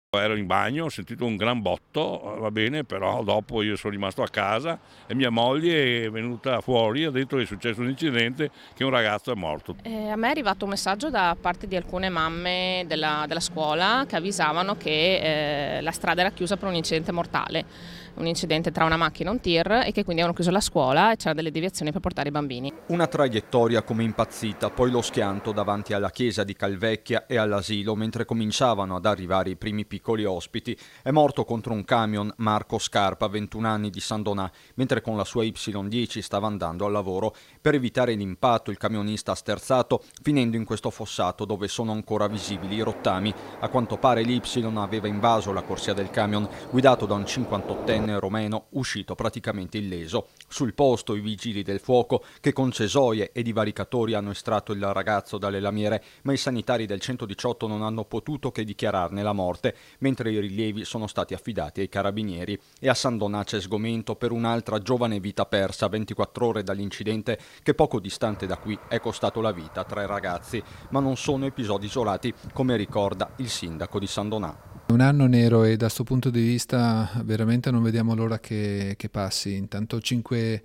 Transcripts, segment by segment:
Ero in bagno, ho sentito un gran botto, va bene, però dopo io sono rimasto a casa e mia moglie è venuta fuori e ha detto che è successo un incidente, che un ragazzo è morto. A me è arrivato un messaggio da parte di alcune mamme della scuola che avvisavano che la strada era chiusa per un incidente mortale, un incidente tra una macchina e un tir, e che quindi avevano chiuso la scuola e c'erano delle deviazioni per portare i bambini. Una traiettoria come impazzita, poi lo schianto davanti alla chiesa di Calvecchia e all'asilo mentre cominciavano ad arrivare i primi piccoli ospiti. È morto contro un camion Marco Scarpa, 21 anni, di San Donà, mentre con la sua Y10 stava andando al lavoro. Per evitare l'impatto il camionista ha sterzato, finendo in questo fossato dove sono ancora visibili i rottami. A quanto pare l'Y aveva invaso la corsia del camion, guidato da un 58enne romeno uscito praticamente illeso. Sul posto i vigili del fuoco, che con cesoie e divaricatori hanno estratto il ragazzo dalle lamiere, ma i sanitari del 118 non hanno potuto che dichiararne la morte, mentre i rilievi sono stati affidati ai carabinieri. E a San Donà c'è sgomento per un'altra giovane vita persa a 24 ore dall'incidente che poco distante da qui è costato la vita a 3 ragazzi, ma non sono episodi isolati, come ricorda il sindaco di San Donà. Un anno nero, e da questo punto di vista veramente non vediamo l'ora che passi. Intanto 5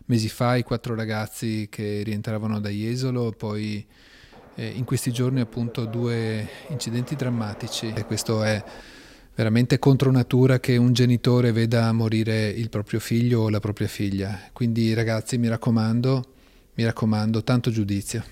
mesi fa i 4 ragazzi che rientravano da Jesolo, poi in questi giorni appunto 2 incidenti drammatici, e questo è veramente contro natura che un genitore veda morire il proprio figlio o la propria figlia. Quindi ragazzi, mi raccomando, tanto giudizio.